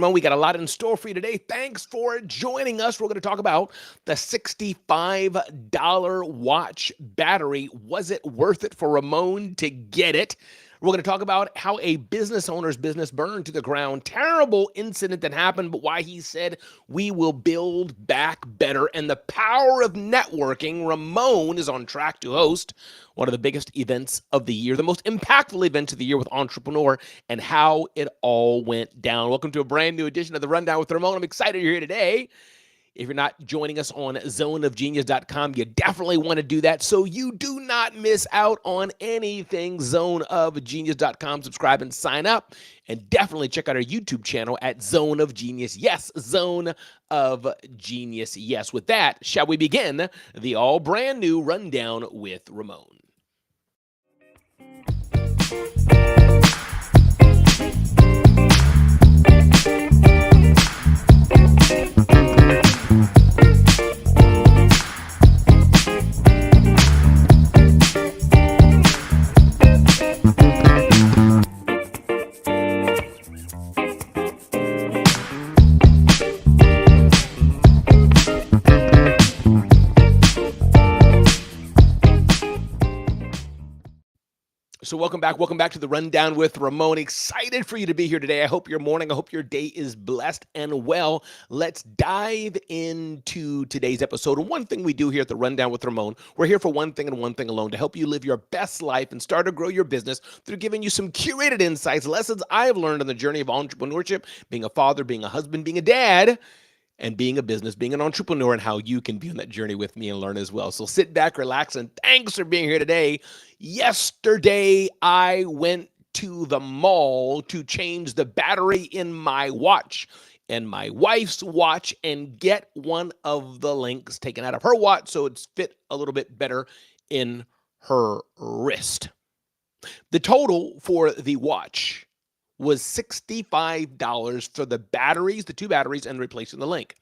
Ramon. We got a lot in store for you today. Thanks for joining us. We're going to talk about the $65 watch battery. Was it worth it for Ramon to get it? We're going to talk about how a business owner's business burned to the ground. Terrible incident that happened, but why he said we will build back better. And the power of networking. Ramon is on track to host one of the biggest events of the year, the most impactful event of the year with Entrepreneur, and how it all went down. Welcome to a brand new edition of the Rundown with Ramon. I'm excited you're here today. If you're not joining us on zoneofgenius.com, you definitely want to do that so you do not miss out on anything. Zoneofgenius.com. Subscribe and sign up. And definitely check out our YouTube channel at Zone of Genius. Yes, Zone of Genius. Yes. With that, shall we begin the all brand new Rundown with Ramon? So welcome back to the Rundown with Ramon. Excited for you to be here today. I hope your morning, I hope your day is blessed and well. Let's dive into today's episode. And one thing we do here at the Rundown with Ramon, we're here for one thing and one thing alone, to help you live your best life and start to grow your business through giving you some curated insights, lessons I've learned on the journey of entrepreneurship, being a father, being a husband, being a dad, and being a business, being an entrepreneur, and how you can be on that journey with me and learn as well. So sit back, relax, and thanks for being here today. Yesterday, I went to the mall to change the battery in my watch and my wife's watch and get one of the links taken out of her watch so it's fit a little bit better in her wrist. The total for the watch was $65 for the batteries, the two batteries, and replacing the link.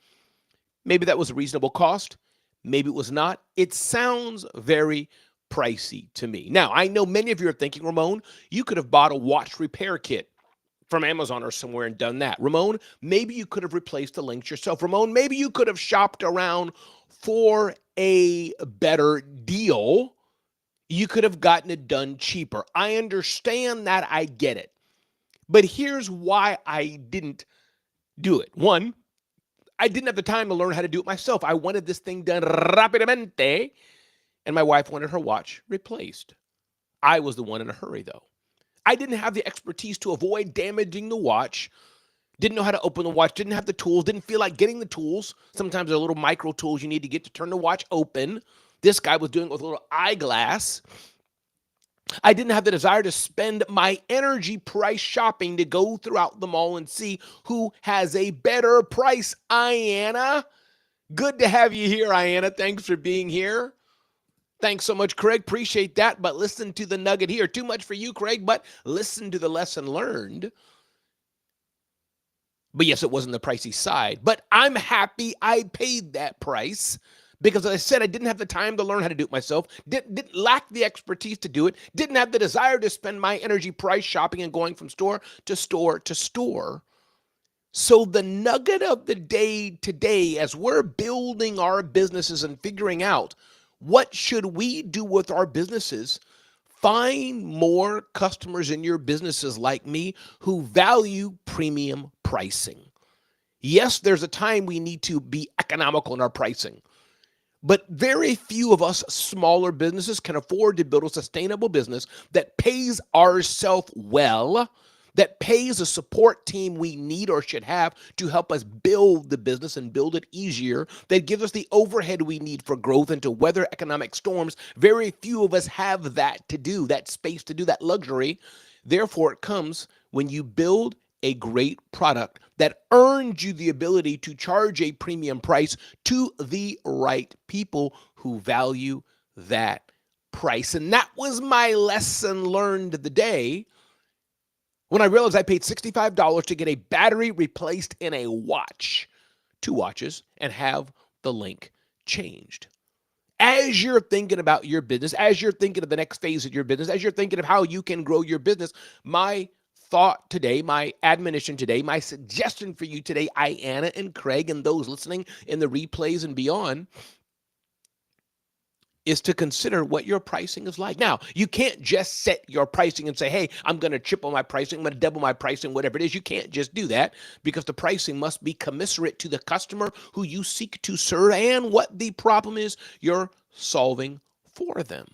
Maybe that was a reasonable cost. Maybe it was not. It sounds very pricey to me. Now, I know many of you are thinking, Ramon, you could have bought a watch repair kit from Amazon or somewhere and done that. Ramon, maybe you could have replaced the links yourself. Ramon, maybe you could have shopped around for a better deal. You could have gotten it done cheaper. I understand that. I get it. But here's why I didn't do it. One, I didn't have the time to learn how to do it myself. I wanted this thing done rapidamente, and my wife wanted her watch replaced. I was the one in a hurry, though. I didn't have the expertise to avoid damaging the watch, didn't know how to open the watch, didn't have the tools, didn't feel like getting the tools. Sometimes there are little micro tools you need to get to turn the watch open. This guy was doing it with a little eyeglass. I didn't have the desire to spend my energy price shopping to go throughout the mall and see who has a better price. Ayanna, good to have you here, Ayanna. Thanks for being here. Thanks so much, Craig. Appreciate that. But listen to the nugget here. Too much for you, Craig, but listen to the lesson learned. But yes, it wasn't the pricey side. But I'm happy I paid that price. Because as I said, I didn't have the time to learn how to do it myself, didn't lack the expertise to do it, didn't have the desire to spend my energy price shopping and going from store to store to store. So the nugget of the day today, as we're building our businesses and figuring out what should we do with our businesses, find more customers in your businesses like me who value premium pricing. Yes, there's a time we need to be economical in our pricing. But very few of us smaller businesses can afford to build a sustainable business that pays ourselves well, that pays a support team we need or should have to help us build the business and build it easier, that gives us the overhead we need for growth and to weather economic storms. Very few of us have that to do, that space to do, that luxury. Therefore, it comes when you build a great product that earns you the ability to charge a premium price to the right people who value that price. And that was my lesson learned the day when I realized I paid $65 to get a battery replaced in a watch, 2 watches, and have the link changed. As you're thinking about your business, as you're thinking of the next phase of your business, as you're thinking of how you can grow your business, my thought today, my admonition today, my suggestion for you today, Iana and Craig and those listening in the replays and beyond, is to consider what your pricing is like. Now, you can't just set your pricing and say, hey, I'm going to triple my pricing, I'm going to double my pricing, whatever it is. You can't just do that, because the pricing must be commensurate to the customer who you seek to serve and what the problem is you're solving for them.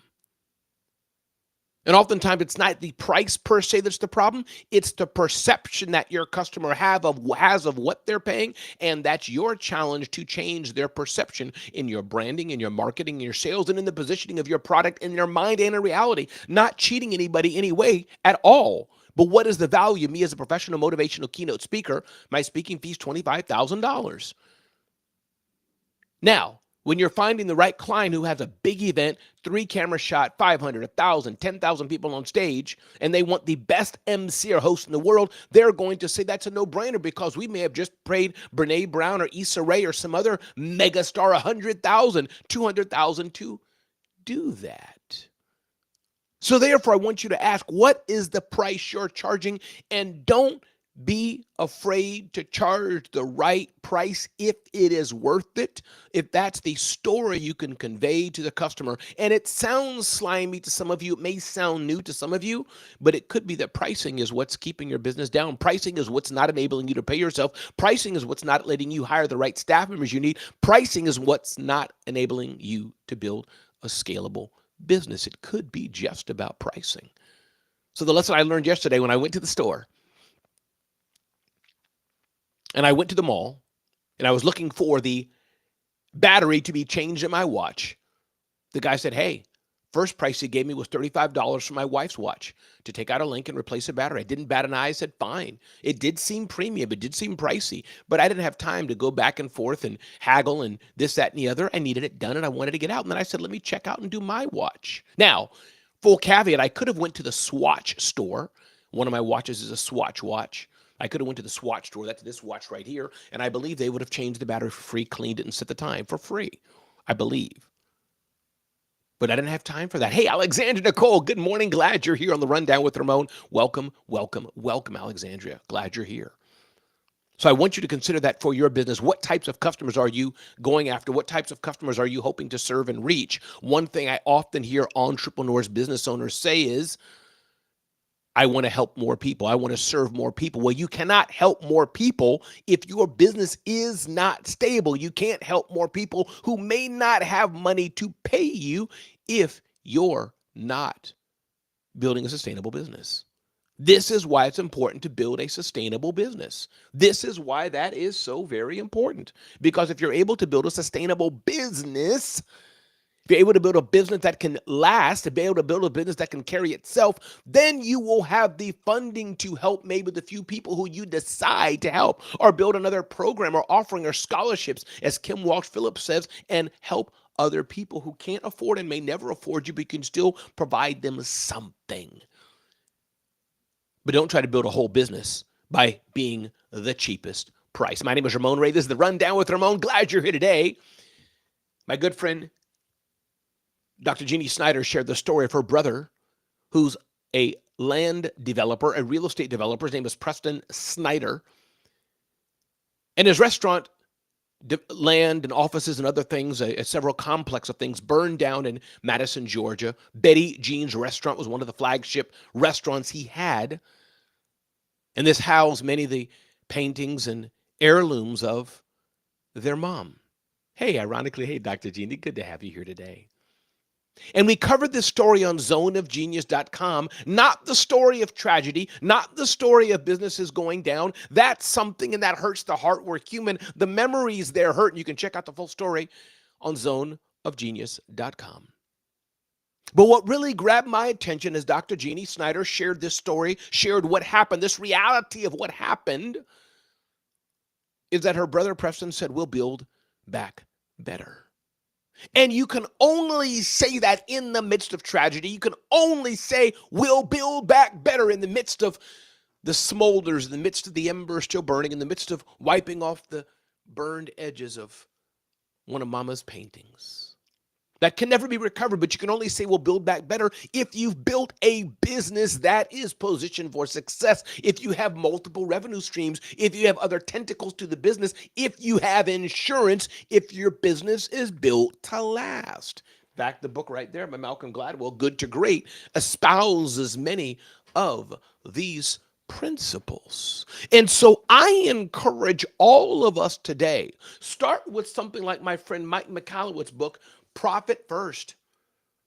And oftentimes it's not the price per se that's the problem. It's the perception that your customer has of what they're paying. And that's your challenge to change their perception in your branding, in your marketing, in your sales, and in the positioning of your product in their mind and in reality. Not cheating anybody anyway at all. But what is the value of me as a professional motivational keynote speaker? My speaking fee is $25,000. Now, when you're finding the right client who has a big event, 3-camera shot, 500, 1,000, 10,000 people on stage, and they want the best MC or host in the world, they're going to say that's a no-brainer, because we may have just paid Brene Brown or Issa Rae or some other megastar 100,000, 200,000 to do that. So therefore, I want you to ask, what is the price you're charging? And don't be afraid to charge the right price if it is worth it, if that's the story you can convey to the customer. And it sounds slimy to some of you. It may sound new to some of you, but it could be that pricing is what's keeping your business down. Pricing is what's not enabling you to pay yourself. Pricing is what's not letting you hire the right staff members you need. Pricing is what's not enabling you to build a scalable business. It could be just about pricing. So the lesson I learned yesterday when I went to the store, and I went to the mall, and I was looking for the battery to be changed in my watch. The guy said, hey, first price he gave me was $35 for my wife's watch to take out a link and replace a battery. I didn't bat an eye. I said, fine. It did seem premium. It did seem pricey, but I didn't have time to go back and forth and haggle and this, that, and the other. I needed it done, and I wanted to get out. And then I said, let me check out and do my watch. Now, full caveat, I could have went to the Swatch store. One of my watches is a Swatch watch. I could have went to the Swatch store, that's this watch right here, and I believe they would have changed the battery for free, cleaned it, and set the time for free, I believe. But I didn't have time for that. Hey, Alexandra Nicole, good morning. Glad you're here on the Rundown with Ramon. Welcome, welcome, welcome, Alexandria. Glad you're here. So I want you to consider that for your business. What types of customers are you going after? What types of customers are you hoping to serve and reach? One thing I often hear entrepreneurs, business owners say is, I want to help more people. I want to serve more people. Well, you cannot help more people if your business is not stable. You can't help more people who may not have money to pay you if you're not building a sustainable business. This is why it's important to build a sustainable business. This is why that is so very important. Because if you're able to build a sustainable business, if you're able to build a business that can last, to be able to build a business that can carry itself, then you will have the funding to help maybe the few people who you decide to help, or build another program or offering or scholarships, as Kim Walsh Phillips says, and help other people who can't afford and may never afford you, but you can still provide them something. But don't try to build a whole business by being the cheapest price. My name is Ramon Ray. This is the Rundown with Ramon. Glad you're here today. My good friend, Dr. Jeannie Snyder, shared the story of her brother, who's a land developer, a real estate developer. His name is Preston Snyder. And his restaurant, land and offices and other things, several complex of things, burned down in Madison, Georgia. Betty Jean's Restaurant was one of the flagship restaurants he had. And this housed many of the paintings and heirlooms of their mom. Hey, ironically, hey, Dr. Jeannie, good to have you here today. And we covered this story on zoneofgenius.com, not the story of tragedy, not the story of businesses going down. That's something, and that hurts the heart. We're human. The memories there hurt, and you can check out the full story on zoneofgenius.com. But what really grabbed my attention as Dr. Jeannie Snyder shared this story, shared what happened, this reality of what happened, is that her brother Preston said, we'll build back better. And you can only say that in the midst of tragedy. You can only say, we'll build back better in the midst of the smolders, in the midst of the embers still burning, in the midst of wiping off the burned edges of one of Mama's paintings. that can never be recovered, but you can only say we'll build back better if you've built a business that is positioned for success, if you have multiple revenue streams, if you have other tentacles to the business, if you have insurance, if your business is built to last. In fact, the book right there by Malcolm Gladwell, Good to Great, espouses many of these principles. And so I encourage all of us today, start with something like my friend Mike McCallowitz's book, Profit First.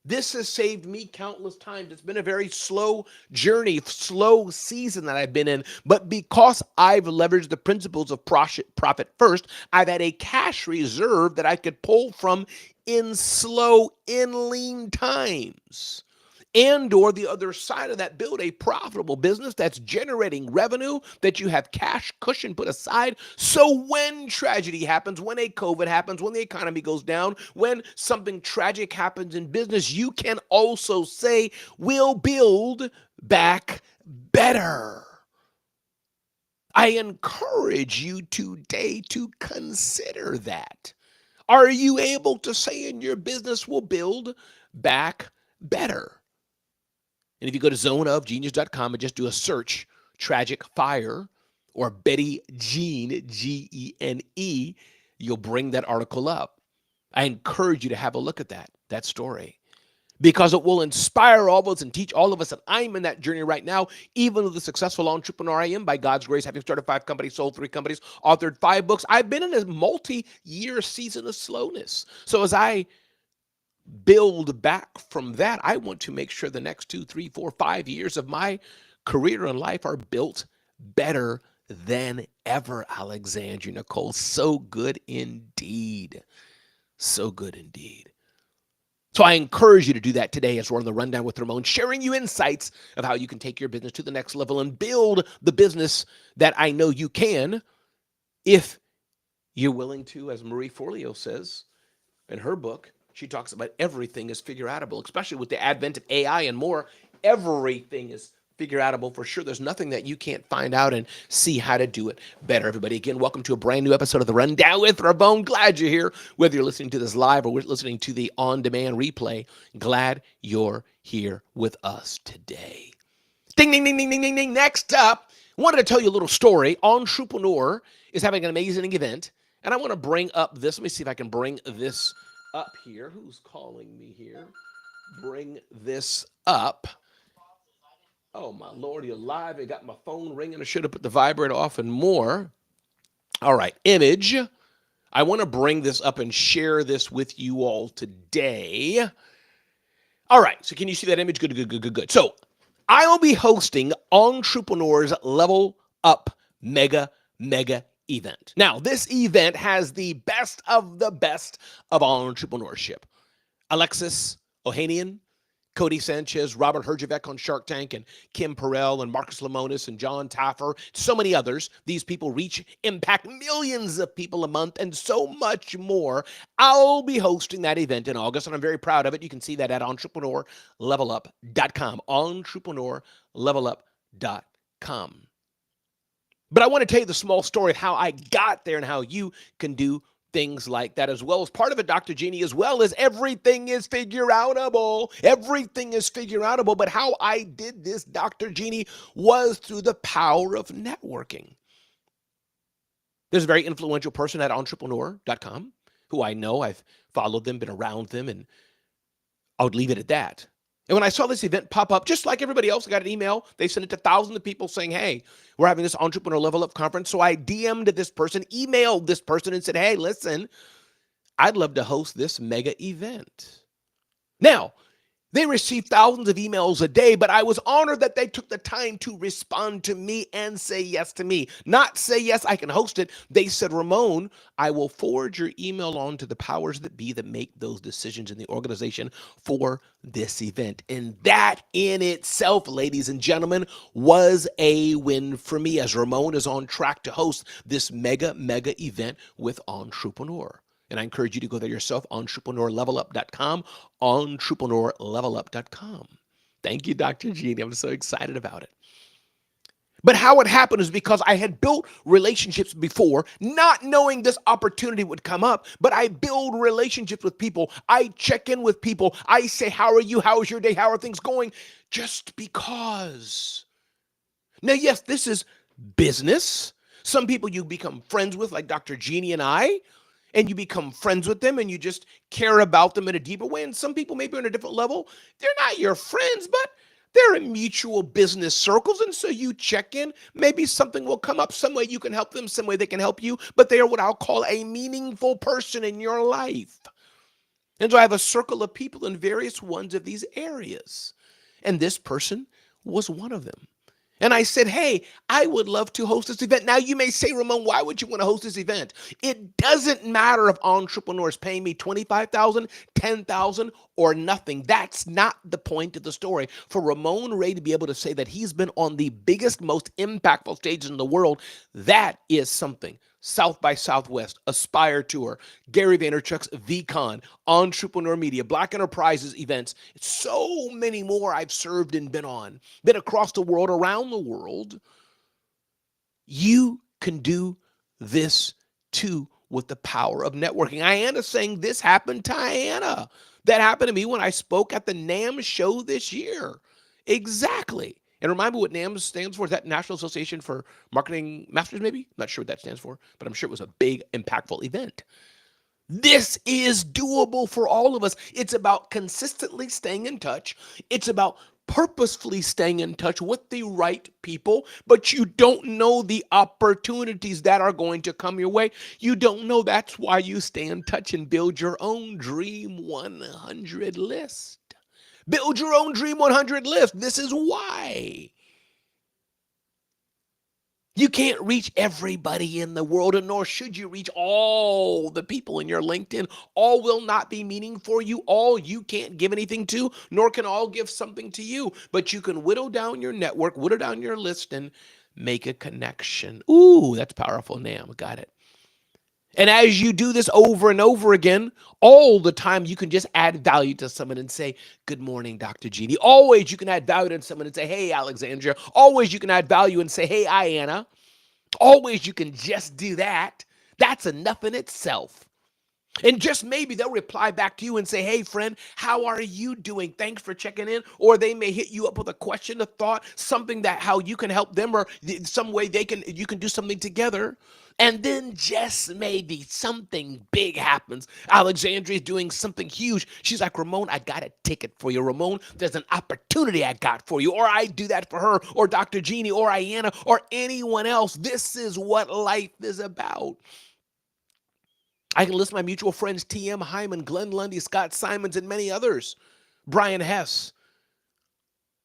This has saved me countless times. It's been a very slow journey, slow season that I've been in. But because I've leveraged the principles of profit first, I've had a cash reserve that I could pull from in slow, in lean times. And or the other side of that, build a profitable business that's generating revenue, that you have cash cushion put aside. So when tragedy happens, when a COVID happens, when the economy goes down, when something tragic happens in business, you can also say, we'll build back better. I encourage you today to consider that. Are you able to say in your business, we'll build back better? And if you go to zoneofgenius.com and just do a search, tragic fire or Betty Jean, Gene, you'll bring that article up. I encourage you to have a look at that story, because it will inspire all of us and teach all of us. And I'm in that journey right now, even with the successful entrepreneur I am, by God's grace, having started 5 companies, sold 3 companies, authored 5 books. I've been in a multi-year season of slowness. So as I build back from that, I want to make sure the next 2, 3, 4, 5 years of my career and life are built better than ever. Alexandria Nicole, so good indeed. So good indeed. So I encourage you to do that today as we're on the Rundown with Ramon, sharing you insights of how you can take your business to the next level and build the business that I know you can, if you're willing to, as Marie Forleo says in her book. She talks about everything is figure outable, especially with the advent of AI and more. Everything is figure outable for sure. There's nothing that you can't find out and see how to do it better. Everybody, again, welcome to a brand new episode of the Rundown with Ramon. Glad you're here, whether you're listening to this live or listening to the on-demand replay. Glad you're here with us today. Ding, ding, ding, ding, ding, ding, ding. Next up, wanted to tell you a little story. Entrepreneur is having an amazing event, and I want to bring up this. Let me see if I can bring this up here. Who's calling me here? Bring this up. Oh, my Lord, you're live. I got my phone ringing. I should have put the vibrate off and more. All right, image. I want to bring this up and share this with you all today. All right, so can you see that image? Good, good, good, good, good. So I will be hosting Entrepreneur's Level Up Mega event. Now, this event has the best of entrepreneurship. Alexis Ohanian, Cody Sanchez, Robert Herjavec on Shark Tank, and Kim Perrell, and Marcus Lemonis, and John Taffer, so many others. These people impact millions of people a month, and so much more. I'll be hosting that event in August, and I'm very proud of it. You can see that at entrepreneurlevelup.com, entrepreneurlevelup.com. But I want to tell you the small story of how I got there and how you can do things like that as well. As part of it, Dr. Jeannie, as well as everything is figure outable. Everything is figure outable. But how I did this, Dr. Jeannie, was through the power of networking. There's a very influential person at entrepreneur.com who I know. I've followed them, been around them, and I would leave it at that. And when I saw this event pop up, just like everybody else, I got an email. They sent it to thousands of people saying, hey, we're having this Entrepreneur Level Up conference. So I DM'd this person, emailed this person, and said, hey, listen, I'd love to host this mega event. Now, they received thousands of emails a day, but I was honored that they took the time to respond to me and say yes to me. Not say, yes, I can host it. They said, Ramon, I will forward your email on to the powers that be that make those decisions in the organization for this event. And that in itself, ladies and gentlemen, was a win for me, as Ramon is on track to host this mega event with Entrepreneur. And I encourage you to go there yourself, entrepreneurlevelup.com, entrepreneurlevelup.com. Thank you, Dr. Jeannie. I'm so excited about it. But how it happened is because I had built relationships before, not knowing this opportunity would come up, but I build relationships with people. I check in with people. I say, how are you? How's your day? How are things going? Just because. Now, yes, this is business. Some people you become friends with, like Dr. Jeannie and I, and you become friends with them and you just care about them in a deeper way. And some people maybe on a different level, they're not your friends, but they're in mutual business circles. And so you check in, maybe something will come up, some way you can help them, some way they can help you, but they are what I'll call a meaningful person in your life. And so I have a circle of people in various ones of these areas. And this person was one of them. And I said, hey, I would love to host this event. Now you may say, Ramon, why would you want to host this event? It doesn't matter if entrepreneurs pay me $25,000, $10,000, or nothing. That's not the point of the story. For Ramon Ray to be able to say that he's been on the biggest, most impactful stages in the world, that is something. South by Southwest, Aspire Tour, Gary Vaynerchuk's VCon, Entrepreneur Media, Black Enterprises events, so many more I've served and been across the world, around the world. You can do this too with the power of networking. Ayanna's saying this happened to Ayanna. That happened to me when I spoke at the NAM show this year. Exactly. And remind me what NAM stands for. Is that National Association for Marketing Masters, maybe? I'm not sure what that stands for, but I'm sure it was a big, impactful event. This is doable for all of us. It's about consistently staying in touch. It's about purposefully staying in touch with the right people, but you don't know the opportunities that are going to come your way. You don't know. That's why you stay in touch and build your own Dream 100 list. Build your own Dream 100 list. This is why. You can't reach everybody in the world, and nor should you reach all the people in your LinkedIn. All will not be meaning for you. All you can't give anything to, nor can all give something to you. But you can whittle down your network, whittle down your list, and make a connection. Ooh, that's powerful. Nam, got it. And as you do this over and over again, all the time, you can just add value to someone and say, good morning, Dr. Jeannie. Always you can add value to someone and say, hey, Alexandria. Always you can add value and say, hey, Ayanna. Always you can just do that. That's enough in itself. And just maybe they'll reply back to you and say, hey, friend, how are you doing? Thanks for checking in. Or they may hit you up with a question, a thought, something that how you can help them, or some way you can do something together. And then just maybe something big happens. Alexandria is doing something huge. She's like, Ramon, I got a ticket for you. Ramon, there's an opportunity I got for you. Or I do that for her, or Dr. Jeannie, or Ayanna, or anyone else. This is what life is about. I can list my mutual friends, T.M. Hyman, Glenn Lundy, Scott Simons, and many others. Brian Hess.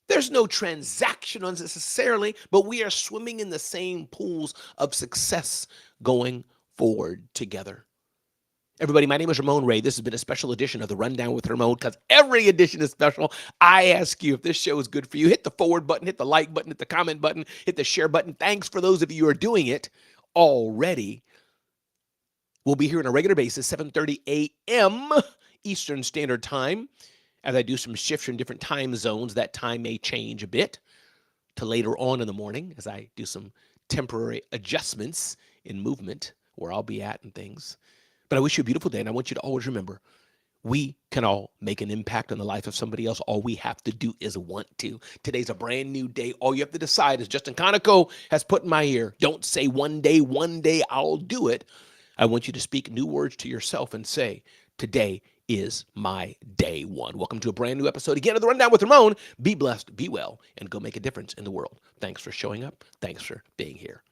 There's no transaction necessarily, but we are swimming in the same pools of success going forward together. Everybody, my name is Ramon Ray. This has been a special edition of the Rundown with Ramon, because every edition is special. I ask you, if this show is good for you, hit the forward button, hit the like button, hit the comment button, hit the share button. Thanks for those of you who are doing it already. We'll be here on a regular basis, 7:30 a.m. Eastern Standard Time. As I do some shifts in different time zones, that time may change a bit to later on in the morning as I do some temporary adjustments in movement where I'll be at and things. But I wish you a beautiful day, and I want you to always remember, we can all make an impact on the life of somebody else. All we have to do is want to. Today's a brand new day. All you have to decide, as Justin Conoco has put in my ear, don't say one day I'll do it. I want you to speak new words to yourself and say, today is my day one. Welcome to a brand new episode again of the Rundown with Ramon. Be blessed, be well, and go make a difference in the world. Thanks for showing up. Thanks for being here.